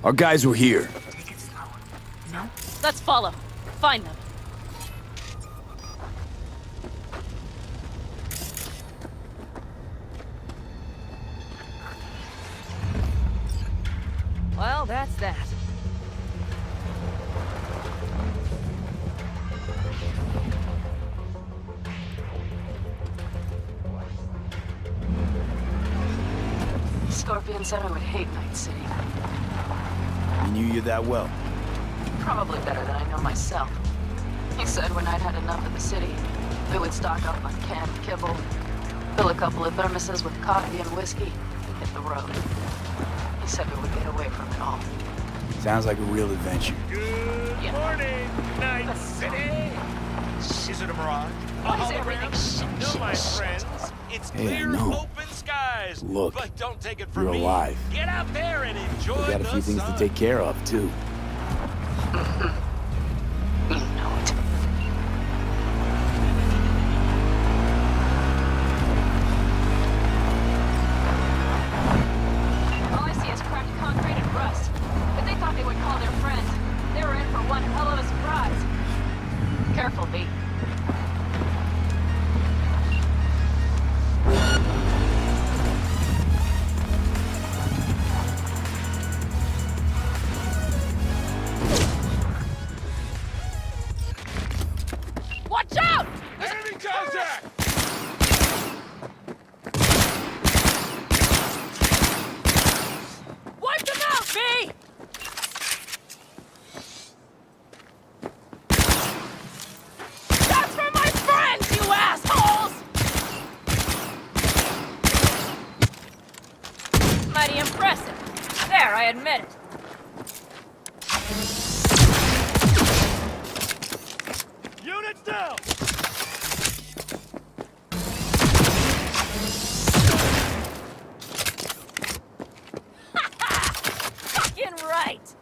Our guys were here. Take it slow. No? Let's follow. Find them. Well, that's that. Scorpion said I would hate Night City. He knew you that well. Probably better than I know myself. He said when I'd had enough of the city, we would stock up on canned kibble, fill a couple of thermoses with coffee and whiskey, and hit the road. He said we would get away from it all. Sounds like a real adventure. Good morning, Night City! Is it a mirage? Why is everything No, my friends. It's Hey, I clear, know. open skies. Look, but don't take it from you're me. alive. Get out there and enjoy We got a few the things sun. to take care of, too. You know it. All I see is cracked concrete and rust. But they thought they would call their friends. They were in for one hell of a surprise. Careful, V. Watch out! Enemy contact! Wipe them out, V! That's for my friends, you assholes! Mighty impressive. There, I admit it. Units down! Fucking right!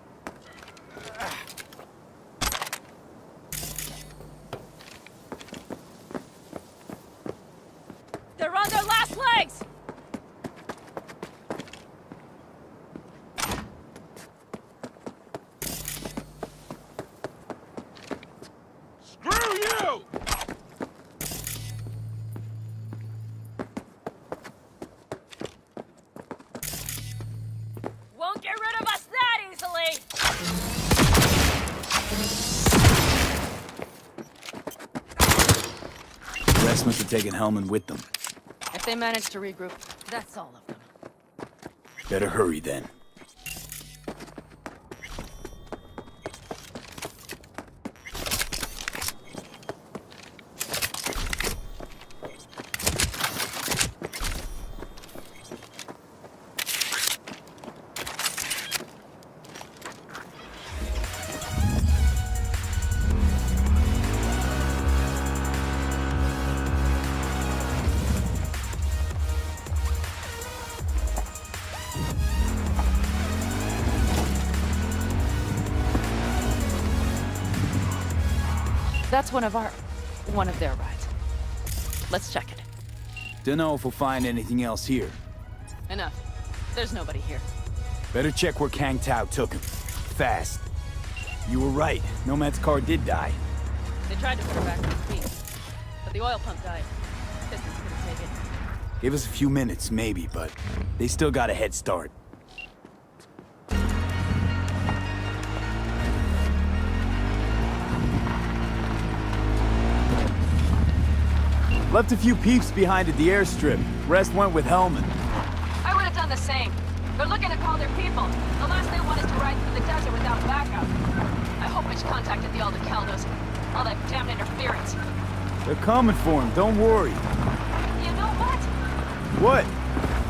They're on their last legs! Screw you! Won't get rid of us that easily! The rest must have taken Hellman with them. If they manage to regroup, that's all of them. Better hurry, then. That's one of their rides. Let's check it. Dunno if we'll find anything else here. Enough. There's nobody here. Better check where Kang Tao took him. Fast. You were right. Nomad's car did die. They tried to put her back on speed, but the oil pump died. Pistons couldn't take it. Gave us a few minutes, maybe, but they still got a head start. Left a few peeps behind at the airstrip. Rest went with Hellman. I would have done the same. They're looking to call their people. The last they want is to ride through the desert without backup. I hope Mitch contacted the Aldecaldos. All that damn interference. They're coming for him, don't worry. You know what? What?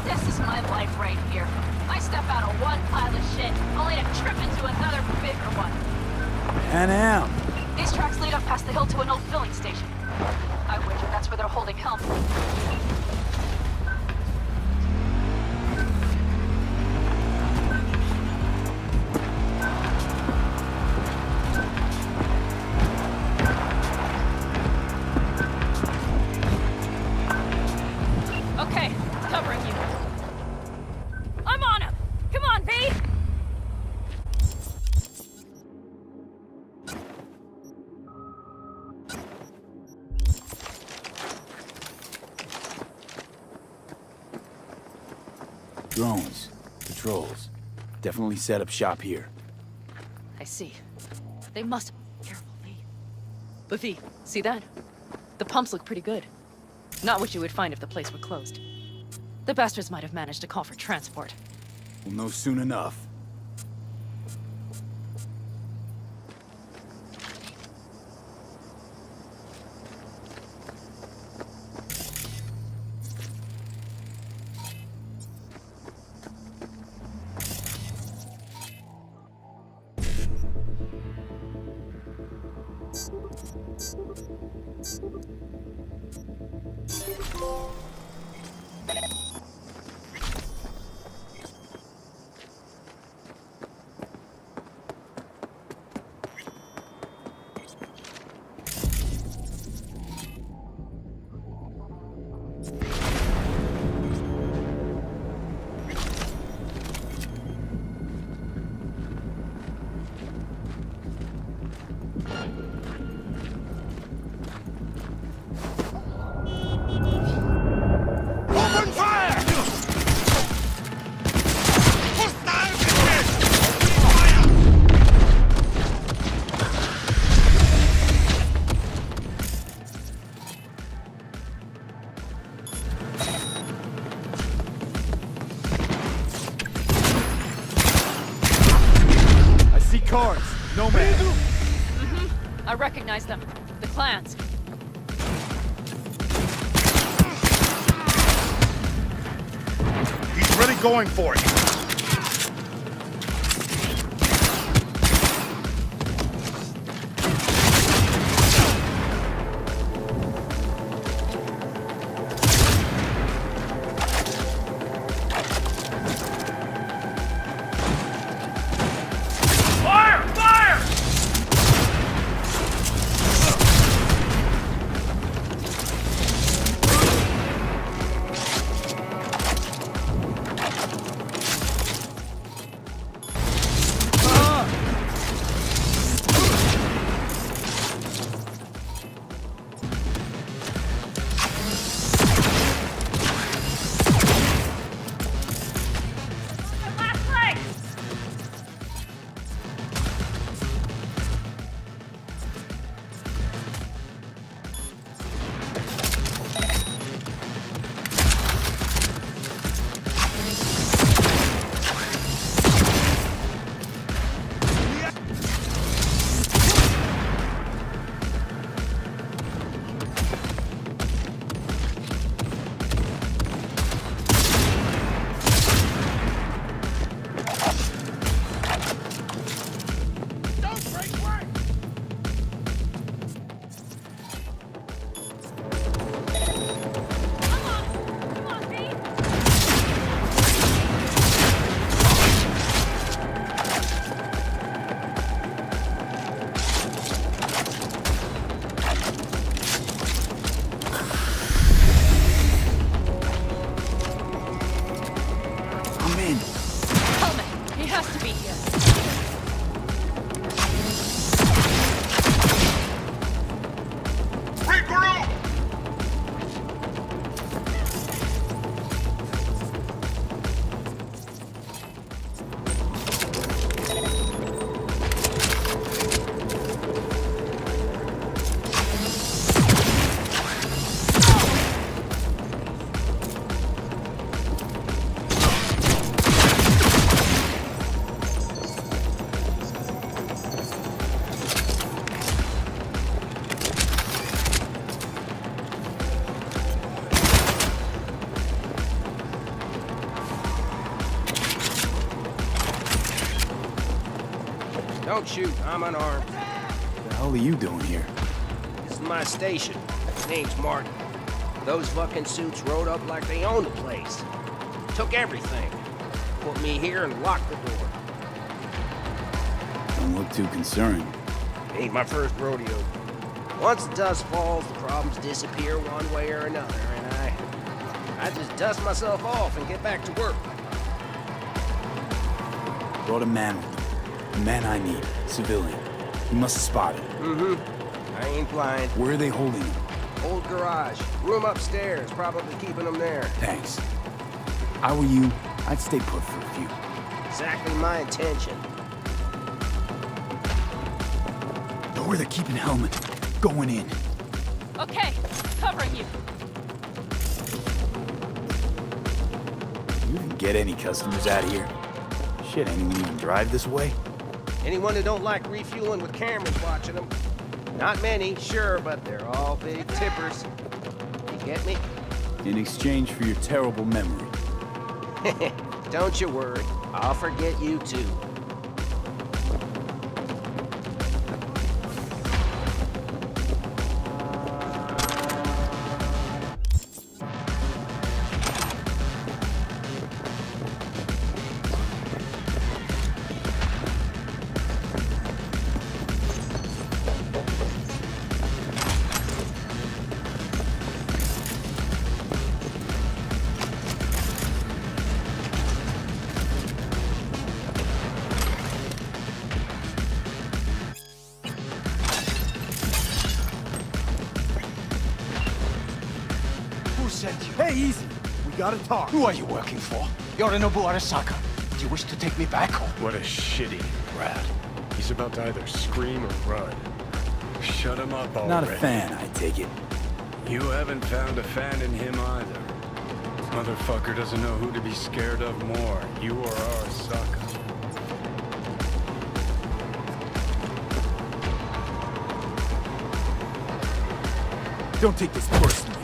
This is my life right here. I step out of one pile of shit, only to trip into another bigger one. Pan out. These tracks lead up past the hill to an old filling station. I wager that's where they're holding help. Okay, covering you. I'm on him! Come on, V! Drones, patrols. Definitely set up shop here. I see. They must be careful, V. But V, see that? The pumps look pretty good. Not what you would find if the place were closed. The bastards might have managed to call for transport. We'll know soon enough. Cars, nomads. I recognize them. The clans. He's really going for it. Don't shoot, I'm unarmed. What the hell are you doing here? This is my station. Name's Martin. Those fucking suits rode up like they owned the place. Took everything. Put me here and locked the door. Don't look too concerned. Ain't my first rodeo. Once the dust falls, the problems disappear one way or another, and I just dust myself off and get back to work. Brought a man with them. The man I need. Civilian. He must have spotted him. Mm-hmm. I ain't blind. Where are they holding him? Old garage. Room upstairs. Probably keeping him there. Thanks. How are you? I'd stay put for a few. Exactly my intention. Know where they're keeping Hellman. Going in. Okay, covering you. You can get any customers out of here. Shit, anyone even drive this way? Anyone who don't like refueling with cameras watching them. Not many, sure, but they're all big tippers. You get me? In exchange for your terrible memory. Don't you worry. I'll forget you too. Hey, easy. We gotta talk. Who are you working for? Yorinobu Arasaka. Do you wish to take me back home? What a shitty rat. He's about to either scream or run. Shut him up already. Not a fan, I take it. You haven't found a fan in him either. Motherfucker doesn't know who to be scared of more, you or Arasaka. Don't take this personally.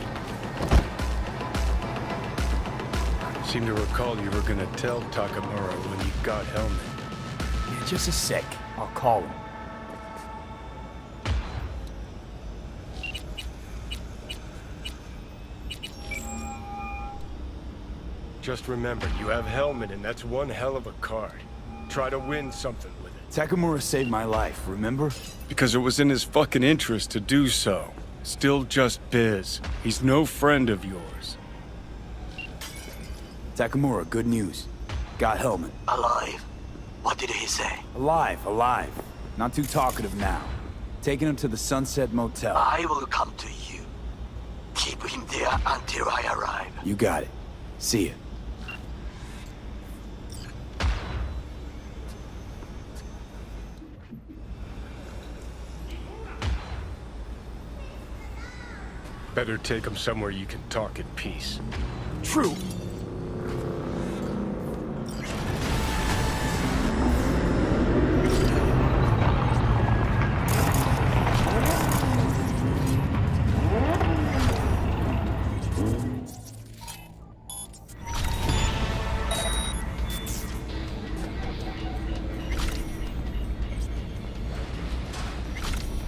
Seem to recall you were gonna tell Takamura when you got Hellman. Yeah, just a sec. I'll call him. Just remember, you have Hellman and that's one hell of a card. Try to win something with it. Takamura saved my life, remember? Because it was in his fucking interest to do so. Still just biz. He's no friend of yours. Takamura, good news. Got Hellman. Alive. What did he say? Alive, alive. Not too talkative now. Taking him to the Sunset Motel. I will come to you. Keep him there until I arrive. You got it. See ya. Better take him somewhere you can talk in peace. True.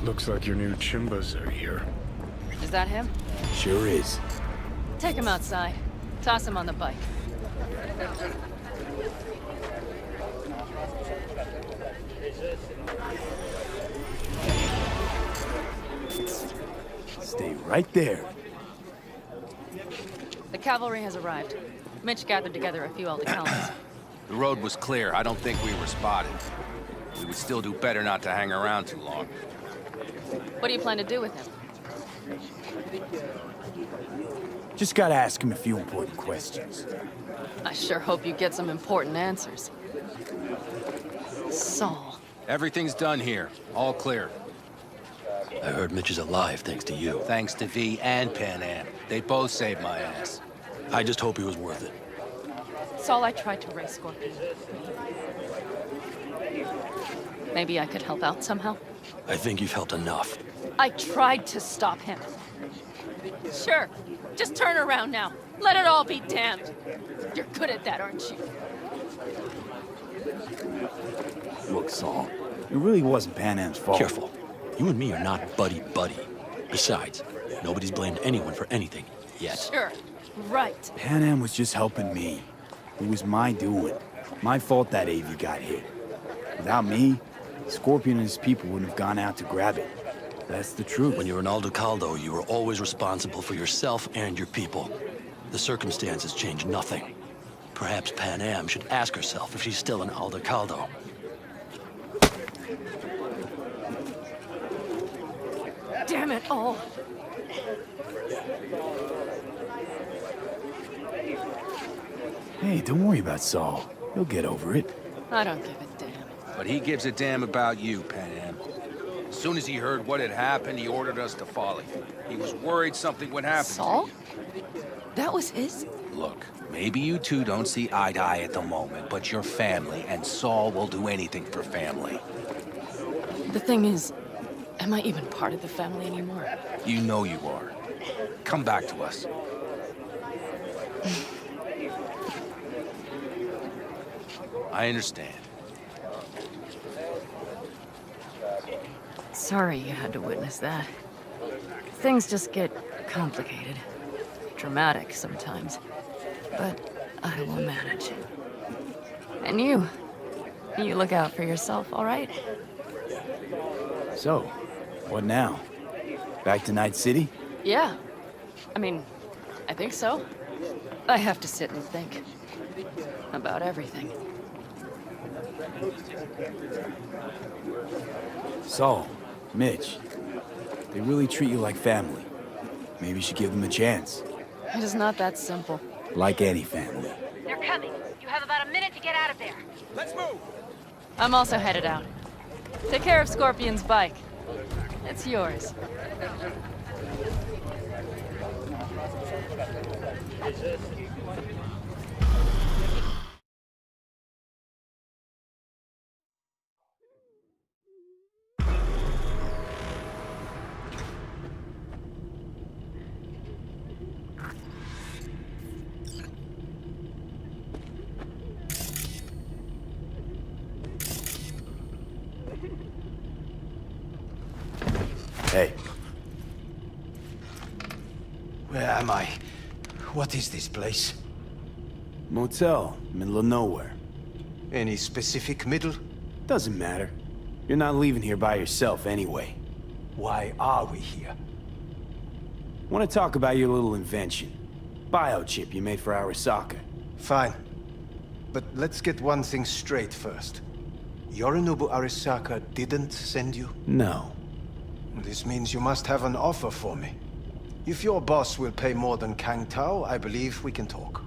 Looks like your new Chimbas are here. Is that him? Sure is. Take him outside. Toss him on the bike. Stay right there. The cavalry has arrived. Mitch gathered together a few Aldecalans. The road was clear. I don't think we were spotted. We would still do better not to hang around too long. What do you plan to do with him? Just gotta ask him a few important questions. I sure hope you get some important answers. Saul. Everything's done here. All clear. I heard Mitch is alive thanks to you. Thanks to V and Pan Am. They both saved my ass. I just hope he was worth it. Saul, I tried to raise Scorpion. Maybe I could help out somehow? I think you've helped enough. I tried to stop him. Sure. Just turn around now. Let it all be damned. You're good at that, aren't you? Look, Saul, it really wasn't Pan Am's fault. Careful. You and me are not buddy-buddy. Besides, nobody's blamed anyone for anything, yet. Sure. Right. Pan Am was just helping me. It was my doing. My fault that AV got hit. Without me, Scorpion and his people wouldn't have gone out to grab it. That's the truth. When you're an Aldecaldo, you were always responsible for yourself and your people. The circumstances change nothing. Perhaps Pan Am should ask herself if she's still an Aldecaldo. Damn it all. Hey, don't worry about Saul. He'll get over it. I don't give a damn. But he gives a damn about you, Pan Am. As soon as he heard what had happened, he ordered us to follow you. He was worried something would happen Saul? to you. That was his? Look, maybe you two don't see eye to eye at the moment, but you're family, and Saul will do anything for family. The thing is, am I even part of the family anymore? You know you are. Come back to us. I understand. Sorry you had to witness that. Things just get complicated. Dramatic sometimes. But I will manage. And you look out for yourself, all right? So, what now? Back to Night City? Yeah. I mean, I think so. I have to sit and think. About everything. Saul, Mitch, they really treat you like family. Maybe you should give them a chance. It is not that simple. Like any family. They're coming. You have about a minute to get out of there. Let's move! I'm also headed out. Take care of Scorpion's bike. It's yours. Hey, Where am I? What is this place? motel, middle of nowhere. Any specific middle? Doesn't matter. You're not leaving here by yourself anyway. Why are we here? Want to talk about your little invention? Biochip you made for Arasaka. Fine. But let's get one thing straight first. Yorinobu Arasaka didn't send you? No. This means you must have an offer for me. If your boss will pay more than Kang Tao, I believe we can talk.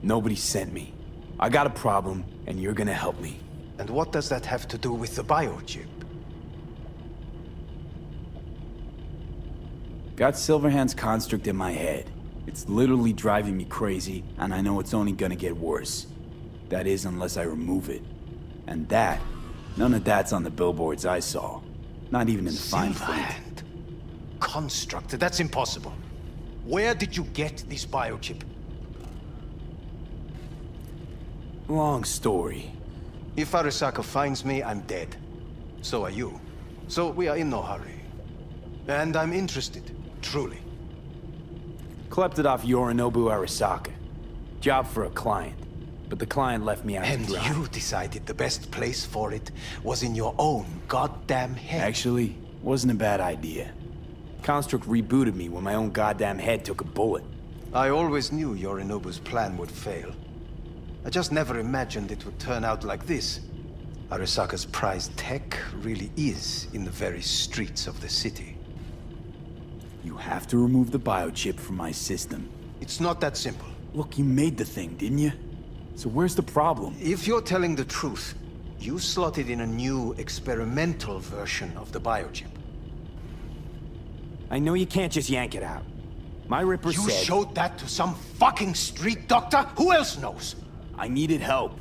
Nobody sent me. I got a problem, and you're gonna help me. And what does that have to do with the biochip? Got Silverhand's construct in my head. It's literally driving me crazy, and I know it's only gonna get worse. That is, unless I remove it. And that, none of that's on the billboards I saw. Not even in the fine print. Silverhand. Construct? That's impossible. Where did you get this biochip? Long story. If Arasaka finds me, I'm dead. So are you. So we are in no hurry. And I'm interested, truly. Klept it off Yorinobu Arasaka. Job for a client. But the client left me out to And dry. you decided the best place for it was in your own goddamn head. Actually, wasn't a bad idea. Construct rebooted me when my own goddamn head took a bullet. I always knew Yorinobu's plan would fail. I just never imagined it would turn out like this. Arasaka's prized tech really is in the very streets of the city. You have to remove the biochip from my system. It's not that simple. Look, you made the thing, didn't you? So where's the problem? If you're telling the truth, you slotted in a new experimental version of the biochip. I know you can't just yank it out. My Ripper You said... showed that to some fucking street doctor? Who else knows? I needed help.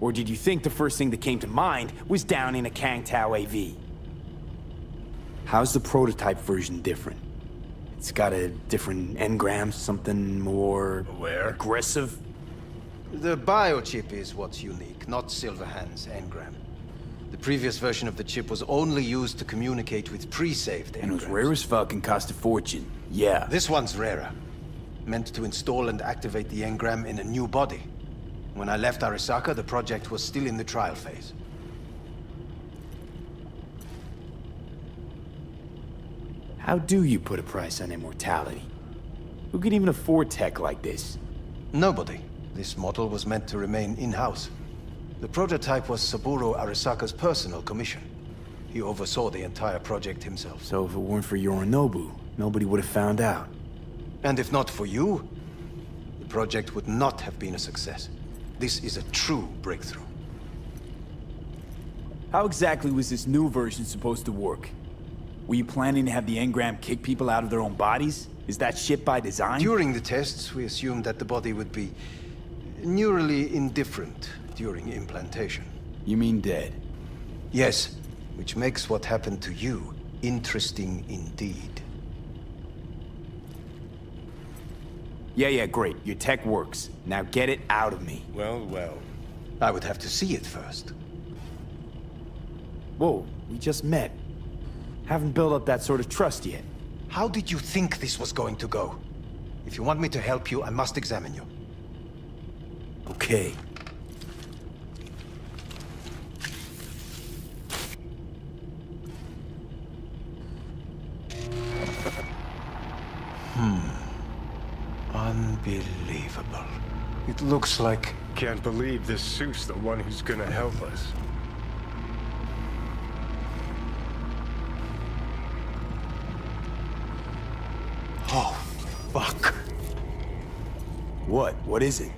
Or did you think the first thing that came to mind was down in a Kang Tao AV? How's the prototype version different? It's got a different engram, something more... aggressive? The biochip is what's unique, not Silverhand's engram. The previous version of the chip was only used to communicate with pre-saved engrams. And it was rare as fuck and cost a fortune. Yeah. This one's rarer. Meant to install and activate the engram in a new body. When I left Arasaka, the project was still in the trial phase. How do you put a price on immortality? Who could even afford tech like this? Nobody. This model was meant to remain in-house. The prototype was Saburo Arasaka's personal commission. He oversaw the entire project himself. So if it weren't for Yorinobu, nobody would have found out. And if not for you, the project would not have been a success. This is a true breakthrough. How exactly was this new version supposed to work? Were you planning to have the engram kick people out of their own bodies? Is that shit by design? During the tests, we assumed that the body would be neurally indifferent during implantation. You mean dead? Yes, which makes what happened to you interesting indeed. Yeah, great. Your tech works. Now get it out of me. Well. I would have to see it first. Whoa, we just met. Haven't built up that sort of trust yet. How did you think this was going to go? If you want me to help you, I must examine you. Okay. Unbelievable. It looks like... Can't believe this suit's the one who's gonna help us. Oh, fuck. What? What is it?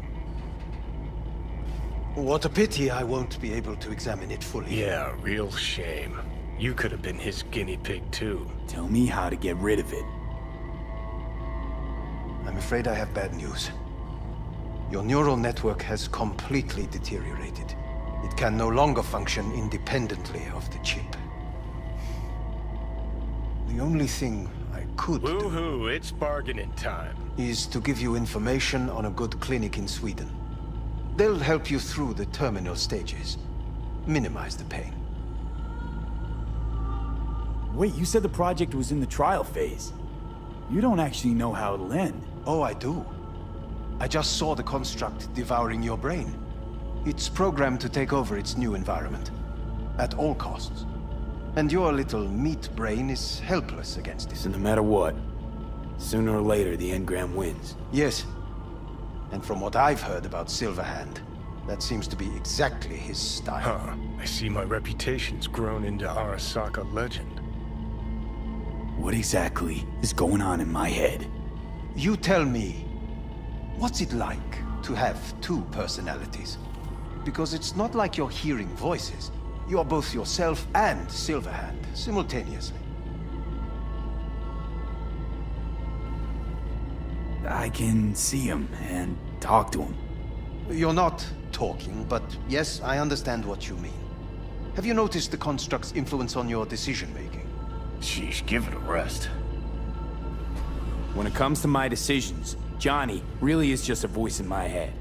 What a pity I won't be able to examine it fully. Yeah, real shame. You could have been his guinea pig too. Tell me how to get rid of it. I'm afraid I have bad news. Your neural network has completely deteriorated. It can no longer function independently of the chip. The only thing I could do Woohoo, it's bargaining time. is to give you information on a good clinic in Sweden. They'll help you through the terminal stages. Minimize the pain. Wait, you said the project was in the trial phase. You don't actually know how it'll end. Oh, I do. I just saw the construct devouring your brain. It's programmed to take over its new environment. At all costs. And your little meat brain is helpless against it. So no matter what, sooner or later the engram wins. Yes. And from what I've heard about Silverhand, that seems to be exactly his style. Huh. I see my reputation's grown into Arasaka legend. What exactly is going on in my head? You tell me, what's it like to have two personalities? Because it's not like you're hearing voices. You are both yourself and Silverhand, simultaneously. I can see him and talk to him. You're not talking, but yes, I understand what you mean. Have you noticed the construct's influence on your decision-making? Sheesh, give it a rest. When it comes to my decisions, Johnny really is just a voice in my head.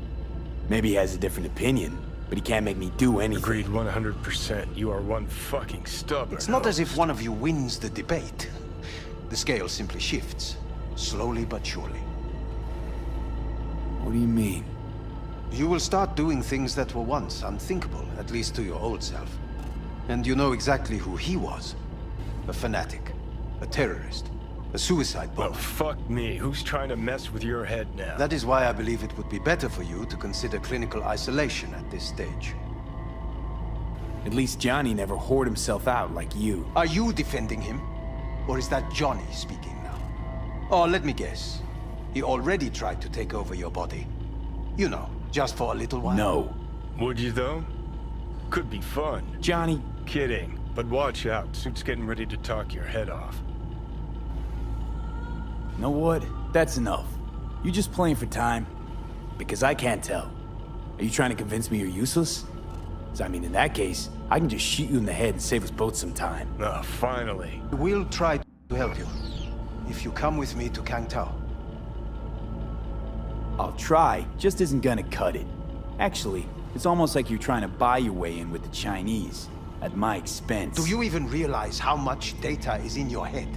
Maybe he has a different opinion, but he can't make me do anything. Agreed 100%. You are one fucking stubborn. It's not as if one of you wins the debate. The scale simply shifts, slowly but surely. What do you mean? You will start doing things that were once unthinkable, at least to your old self. And you know exactly who he was. A fanatic, a terrorist, a suicide bomber. Well, fuck me. Who's trying to mess with your head now? That is why I believe it would be better for you to consider clinical isolation at this stage. At least Johnny never whored himself out like you. Are you defending him? Or is that Johnny speaking now? Oh, let me guess. He already tried to take over your body. You know, just for a little while. No. Would you, though? Could be fun. Johnny. Kidding. But watch out. Suit's getting ready to talk your head off. You know what? That's enough. You just playing for time? Because I can't tell. Are you trying to convince me you're useless? 'Cause I mean, in that case, I can just shoot you in the head and save us both some time. Ah, finally. We'll try to help you. If you come with me to Kangtao. I'll try, just isn't gonna cut it. Actually, it's almost like you're trying to buy your way in with the Chinese, at my expense. Do you even realize how much data is in your head?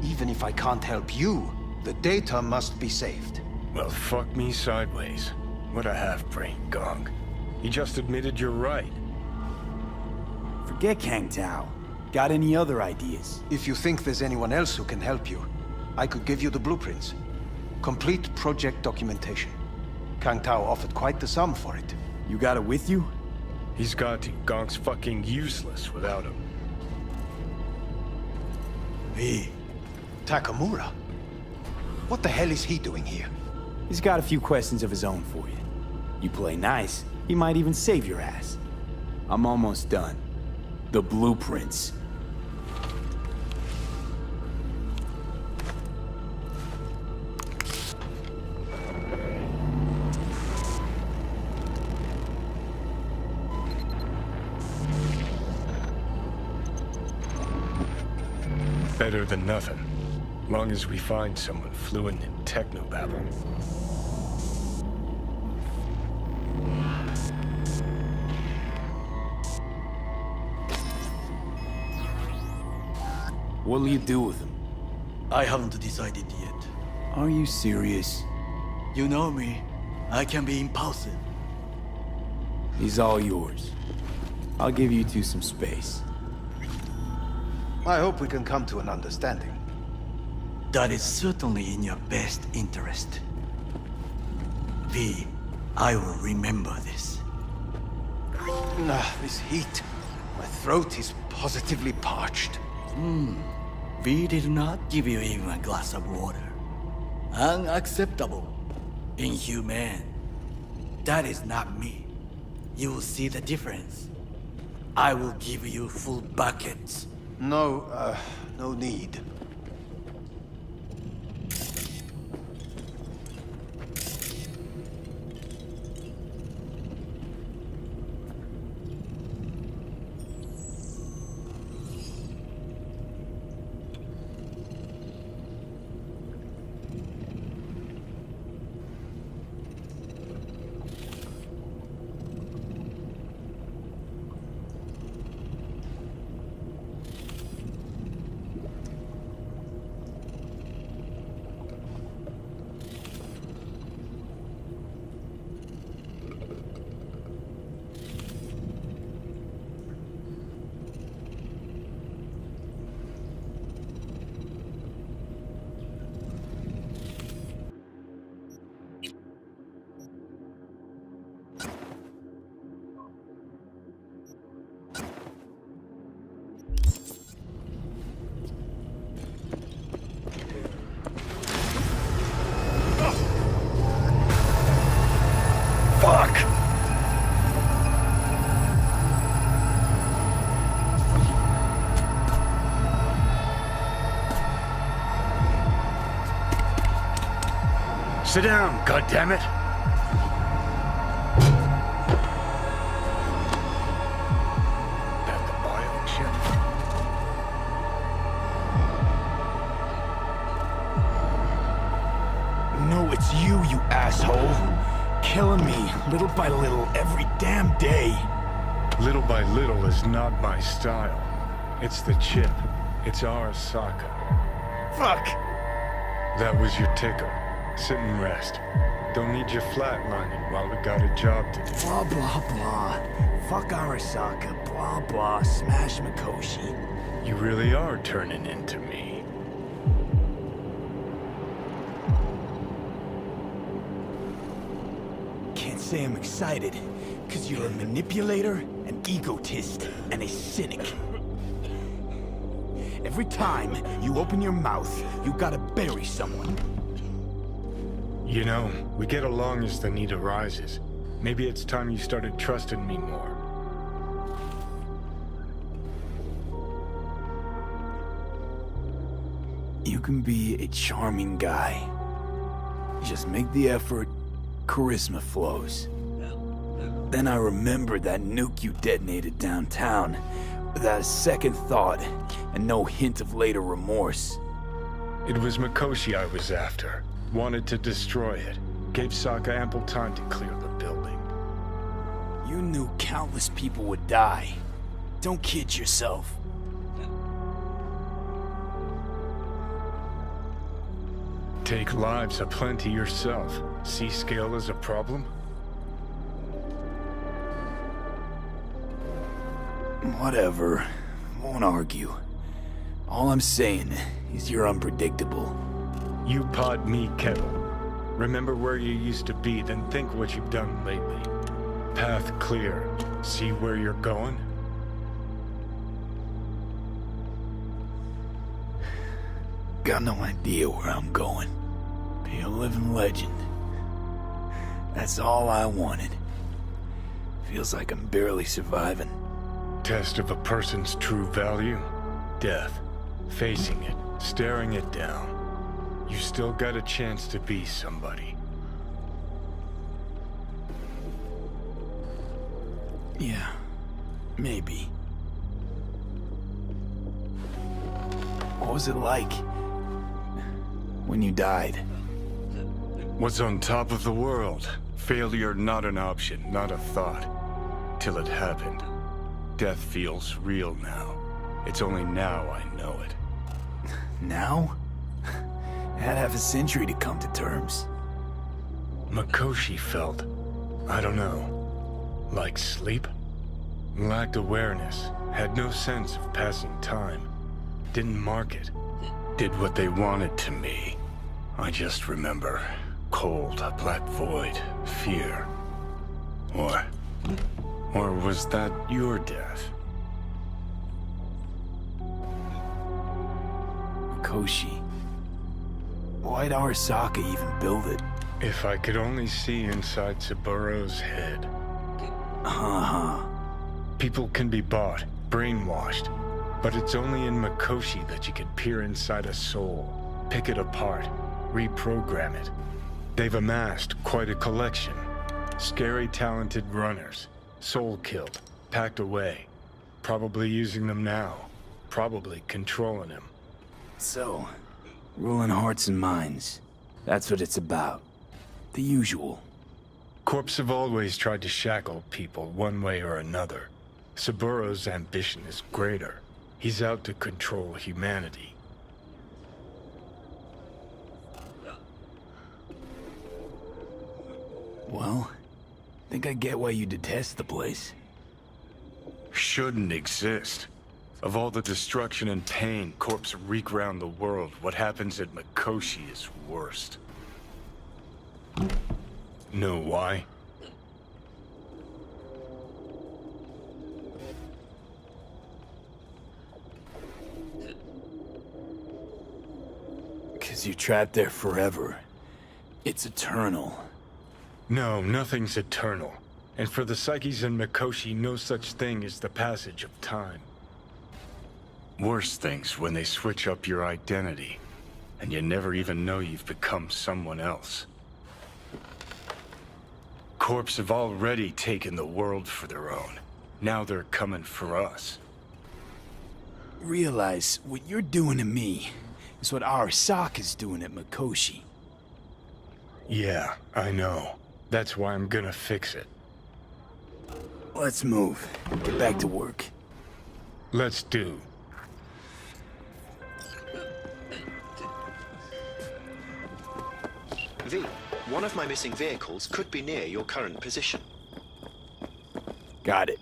Even if I can't help you, the data must be saved. Well, fuck me sideways. What a half-brained gong. He just admitted you're right. Forget Kangtao. Got any other ideas? If you think there's anyone else who can help you, I could give you the blueprints. Complete project documentation. Kangtao offered quite the sum for it. You got it with you? He's got to. Gong's fucking useless without him. Takamura? What the hell is he doing here? He's got a few questions of his own for you. You play nice, he might even save your ass. I'm almost done. The blueprints. Better than nothing. Long as we find someone fluent in technobabble. What'll you do with him? I haven't decided yet. Are you serious? You know me. I can be impulsive. He's all yours. I'll give you two some space. I hope we can come to an understanding. That is certainly in your best interest. V, I will remember this. This heat. My throat is positively parched. V did not give you even a glass of water. Unacceptable. Inhumane. That is not me. You will see the difference. I will give you full buckets. No need. Sit down, goddammit! That the biochip? No, it's you asshole. Killing me, little by little, every damn day. Little by little is not my style. It's the chip. It's our Sokka. Fuck! That was your ticker. Sit and rest. Don't need you flatlining while we got a job to do. Blah, blah, blah. Fuck Arasaka, blah, blah, smash Mikoshi. You really are turning into me. Can't say I'm excited, cause you're a manipulator, an egotist, and a cynic. Every time you open your mouth, you gotta bury someone. You know, we get along as the need arises. Maybe it's time you started trusting me more. You can be a charming guy. Just make the effort, charisma flows. Then I remembered that nuke you detonated downtown, without a second thought, and no hint of later remorse. It was Mikoshi I was after. Wanted to destroy it. Gave Sokka ample time to clear the building. You knew countless people would die. Don't kid yourself. Take lives aplenty yourself. See scale as a problem? Whatever. Won't argue. All I'm saying is you're unpredictable. You pod me kettle. Remember where you used to be, then think what you've done lately. Path clear. See where you're going? Got no idea where I'm going. Be a living legend. That's all I wanted. Feels like I'm barely surviving. Test of a person's true value? Death. Facing it, staring it down. You still got a chance to be somebody. Yeah, maybe. What was it like when you died? Was on top of the world. Failure not an option, not a thought. Till it happened. Death feels real now. It's only now I know it. Now? I had half a century to come to terms. Mikoshi felt, I don't know, like sleep? Lacked awareness, had no sense of passing time. Didn't mark it. Did what they wanted to me. I just remember cold, black void, fear. Or was that your death? Mikoshi. Why'd Arasaka even build it? If I could only see inside Saburo's head. People can be bought, brainwashed, but it's only in Mikoshi that you can peer inside a soul, pick it apart, reprogram it. They've amassed quite a collection. Scary, talented runners, soul-killed, packed away. Probably using them now, probably controlling them. So, ruling hearts and minds. That's what it's about. The usual. Corps have always tried to shackle people one way or another. Saburo's ambition is greater. He's out to control humanity. Well, think I get why you detest the place. Shouldn't exist. Of all the destruction and pain corpse wreak round the world, what happens at Mikoshi is worst. Know why? Because you're trapped there forever. It's eternal. No, nothing's eternal. And for the psyches in Mikoshi, no such thing as the passage of time. Worse things when they switch up your identity, and you never even know you've become someone else. Corps have already taken the world for their own. Now they're coming for us. Realize what you're doing to me is what Arasaka's doing at Mikoshi. Yeah, I know. That's why I'm gonna fix it. Let's move. Get back to work. Let's do. V, one of my missing vehicles could be near your current position. Got it.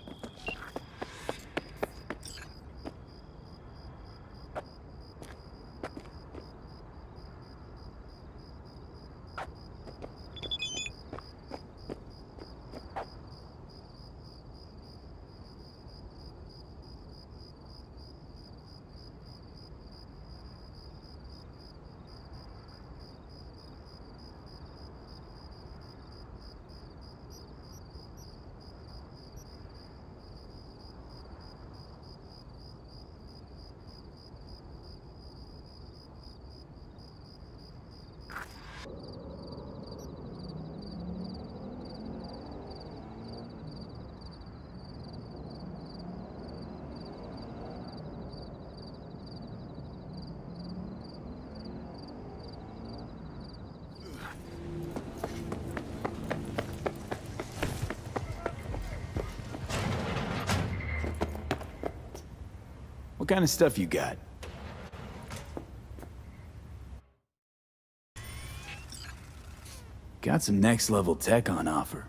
What kind of stuff you got? Got some next-level tech on offer.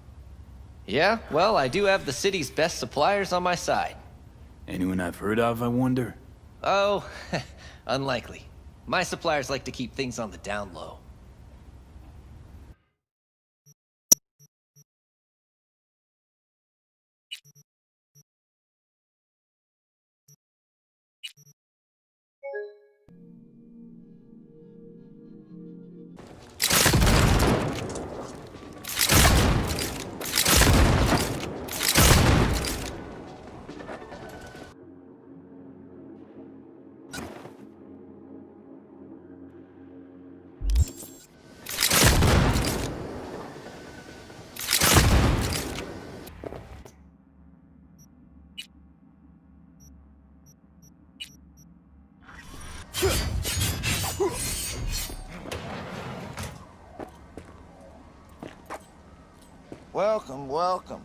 Yeah, well, I do have the city's best suppliers on my side. Anyone I've heard of, I wonder? Oh, unlikely. My suppliers like to keep things on the down low. Welcome, welcome.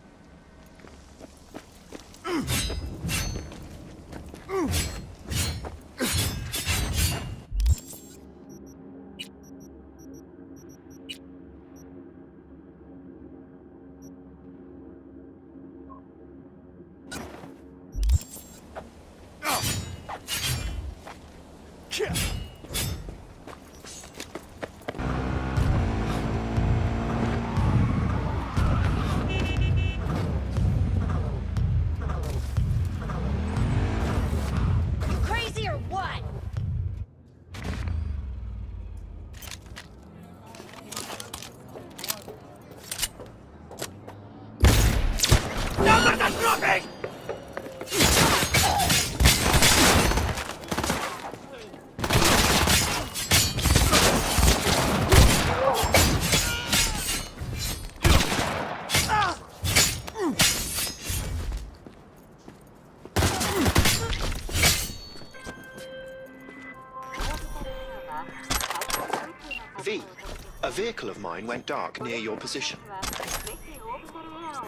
A vehicle of mine went dark near your position.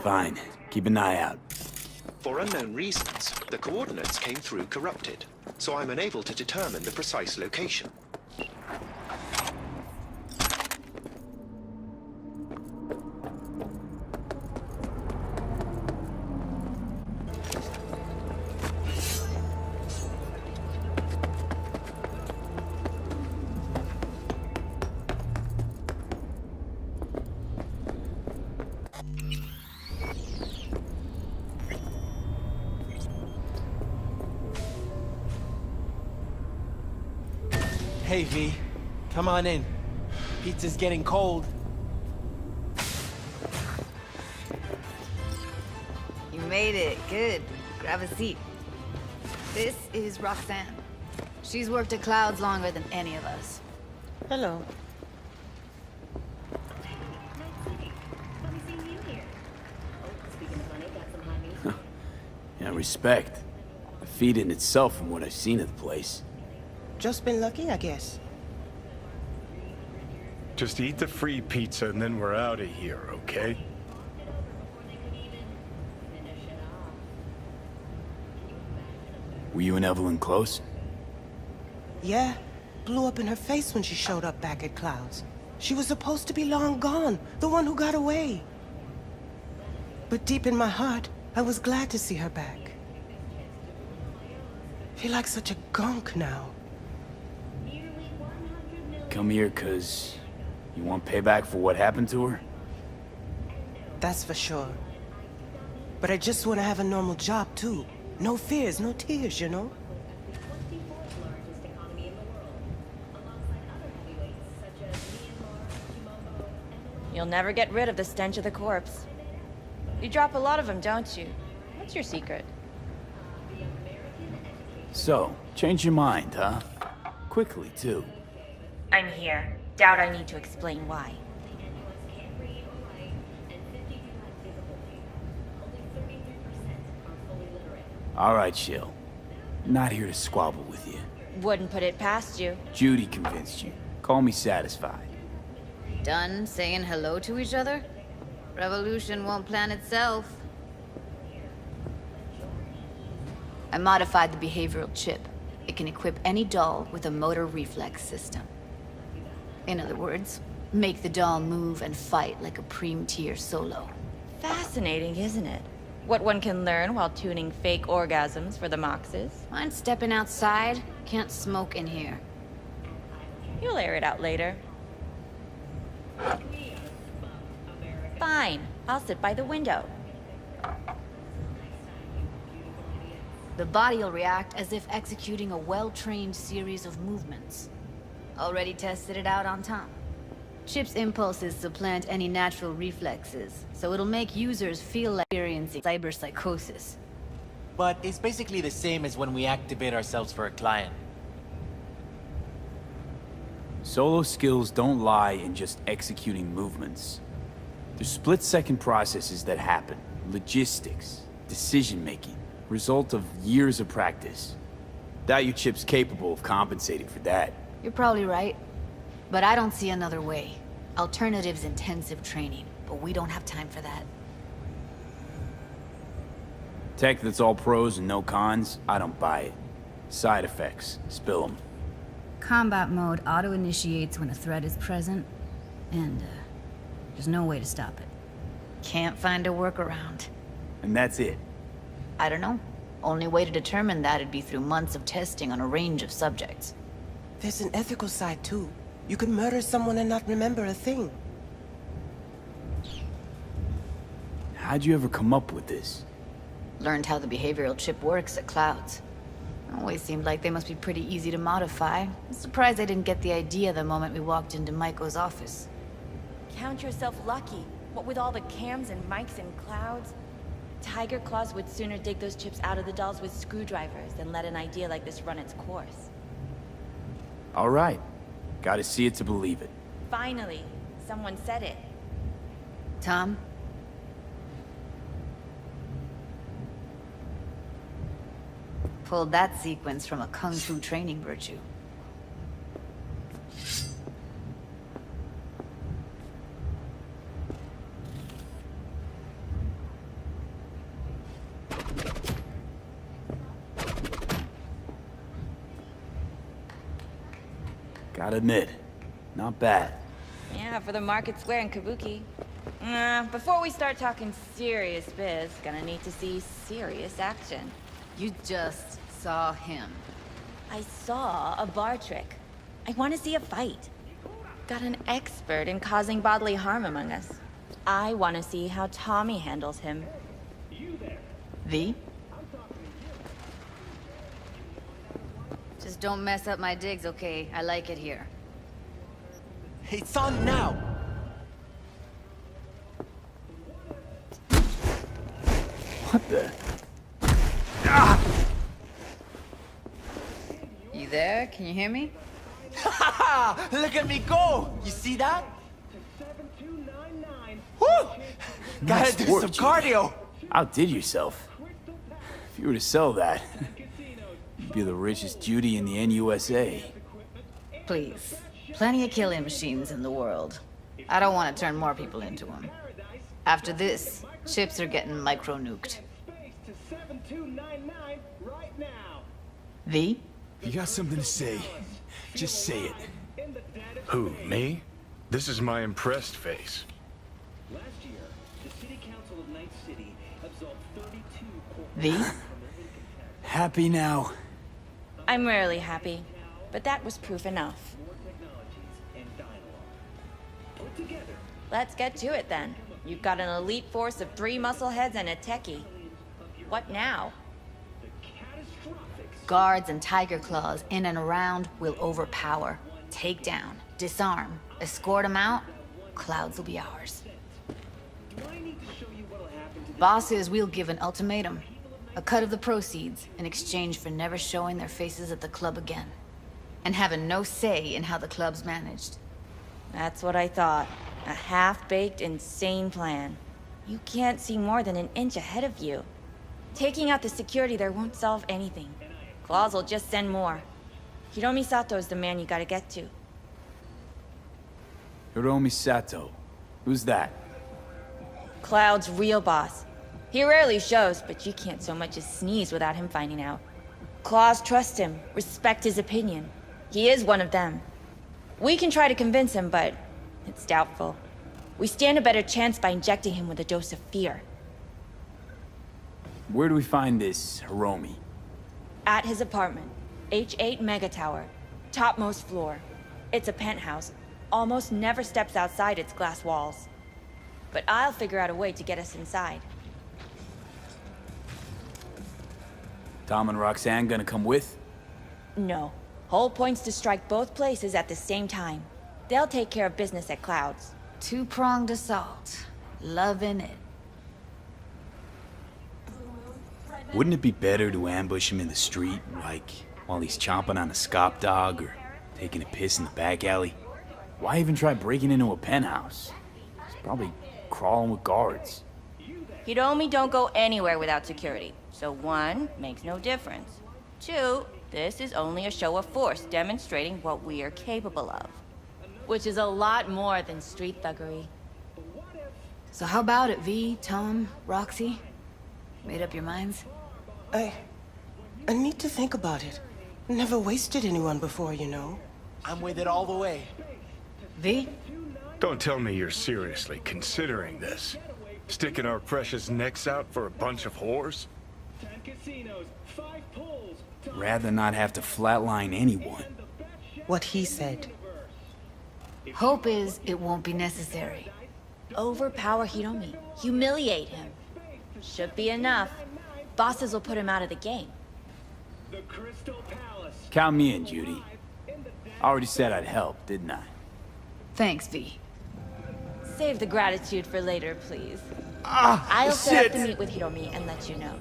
Fine. Keep an eye out. For unknown reasons, the coordinates came through corrupted, so I'm unable to determine the precise location. Hey, V. Come on in. Pizza's getting cold. You made it. Good. Grab a seat. This is Roxanne. She's worked at Clouds longer than any of us. Hello. Yeah, respect. A feat in itself from what I've seen of the place. Just been lucky, I guess. Just eat the free pizza and then we're out of here, okay? Were you and Evelyn close? Yeah. Blew up in her face when she showed up back at Clouds. She was supposed to be long gone, the one who got away. But deep in my heart, I was glad to see her back. Feel like such a gunk now. Come here 'cause you want payback for what happened to her? That's for sure. But I just want to have a normal job, too. No fears, no tears, you know? You'll never get rid of the stench of the corpse. You drop a lot of them, don't you? What's your secret? So, change your mind, huh? Quickly, too. I'm here. Doubt I need to explain why. All right, Shill. Not here to squabble with you. Wouldn't put it past you. Judy convinced you. Call me satisfied. Done saying hello to each other? Revolution won't plan itself. I modified the behavioral chip. It can equip any doll with a motor reflex system. In other words, make the doll move and fight like a Prime-tier solo. Fascinating, isn't it? What one can learn while tuning fake orgasms for the Moxes. Mind stepping outside? Can't smoke in here. You'll air it out later. Fine. I'll sit by the window. The body will react as if executing a well-trained series of movements. Already tested it out on Tom. Chip's impulses supplant any natural reflexes, so it'll make users feel like experiencing cyberpsychosis. But it's basically the same as when we activate ourselves for a client. Solo skills don't lie in just executing movements. There's split-second processes that happen. Logistics, decision-making, result of years of practice. Doubt your chip's capable of compensating for that. You're probably right, but I don't see another way. Alternatives intensive training. but we don't have time for that. Tech that's all pros and no cons, I don't buy it. Side effects, spill them. Combat mode auto-initiates when a threat is present, and there's no way to stop it. Can't find a workaround. And that's it? I don't know. Only way to determine that'd be through months of testing on a range of subjects. There's an ethical side, too. You could murder someone and not remember a thing. How'd you ever come up with this? Learned how the behavioral chip works at Clouds. Always seemed like they must be pretty easy to modify. I'm surprised I didn't get the idea the moment we walked into Maiko's office. Count yourself lucky. What with all the cams and mics and Clouds? Tiger Claws would sooner dig those chips out of the dolls with screwdrivers than let an idea like this run its course. All right. Gotta see it to believe it. Finally, someone said it. Tom? Pulled that sequence from a kung fu training virtue. Gotta admit, not bad. Yeah, for the Market Square in Kabuki. Before we start talking serious biz, gonna need to see serious action. You just saw him. I saw a bar trick. I want to see a fight. Got an expert in causing bodily harm among us. I want to see how Tommy handles him. V? Just don't mess up my digs, okay? I like it here. It's on now! What the? You there? Can you hear me? Look at me go! You see that? Woo! Nice Gotta do work, some Jimmy. cardio! Outdid yourself. If you were to sell that, you'd be the richest Judy in the NUSA. Please. Plenty of killing machines in the world. I don't want to turn more people into them. After this, chips are getting micro-nuked. V? You got something to say, just say it. Who, me? This is my impressed face. Last year, the City Council of Night City absolved 32 V? Happy now? I'm rarely happy, but that was proof enough. Let's get to it then. You've got an elite force of 3 muscleheads and a techie. What now? Guards and tiger claws in and around will overpower, take down, disarm, escort them out. Clouds will be ours. Boss says we'll give an ultimatum. A cut of the proceeds in exchange for never showing their faces at the club again. And having no say in how the club's managed. That's what I thought. A half-baked, insane plan. You can't see more than an inch ahead of you. Taking out the security there won't solve anything. Claws will just send more. Hiromi Sato's the man you gotta get to. Hiromi Sato. Who's that? Cloud's real boss. He rarely shows, but you can't so much as sneeze without him finding out. Claws trust him, respect his opinion. He is one of them. We can try to convince him, but it's doubtful. We stand a better chance by injecting him with a dose of fear. Where do we find this Hiromi? At his apartment, H8 Mega Tower, topmost floor. It's a penthouse, almost never steps outside its glass walls. But I'll figure out a way to get us inside. Tom and Roxanne gonna come with? No. Whole point's to strike both places at the same time. They'll take care of business at Clouds. Two-pronged assault. Loving it. Wouldn't it be better to ambush him in the street, like while he's chomping on a scop dog or taking a piss in the back alley? Why even try breaking into a penthouse? He's probably crawling with guards. Hiromi don't go anywhere without security. So 1, makes no difference. 2, this is only a show of force demonstrating what we are capable of. Which is a lot more than street thuggery. So how about it, V, Tom, Roxy? Made up your minds? I need to think about it. Never wasted anyone before, you know. I'm with it all the way. V? Don't tell me you're seriously considering this. Sticking our precious necks out for a bunch of whores? Rather not have to flatline anyone. What he said. Hope is it won't be necessary. Overpower Hiromi. Humiliate him. Should be enough. Bosses will put him out of the game. Count me in, Judy. I already said I'd help, didn't I? Thanks, V. Save the gratitude for later, please. Ah, I'll set up shit. to meet with Hiromi and let you know.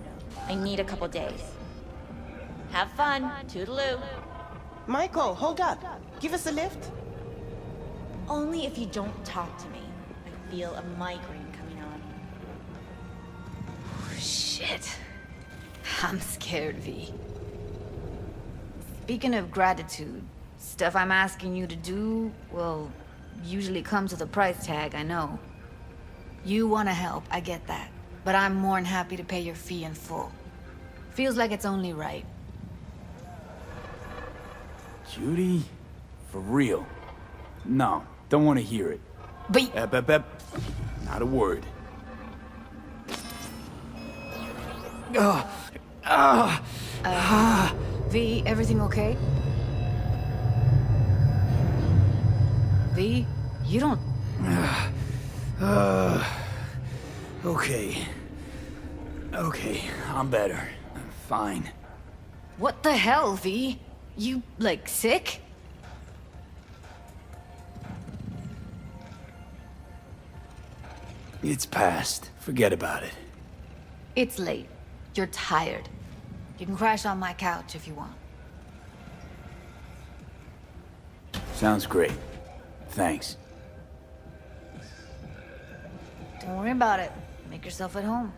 I need a couple days. Have fun. Toodaloo. Michael, hold up. Give us a lift. Only if you don't talk to me. I feel a migraine coming on. Shit. I'm scared, V. Speaking of gratitude, stuff I'm asking you to do, well, usually comes with a price tag, I know. You want to help, I get that. But I'm more than happy to pay your fee in full. Feels like it's only right. Judy? For real? No, don't want to hear it. But... Not a word. V, everything okay? V, you don't... Okay. Okay, I'm better. I'm fine. What the hell, V? You, like, sick? It's past. Forget about it. It's late. You're tired. You can crash on my couch if you want. Sounds great. Thanks. Don't worry about it. Make yourself at home.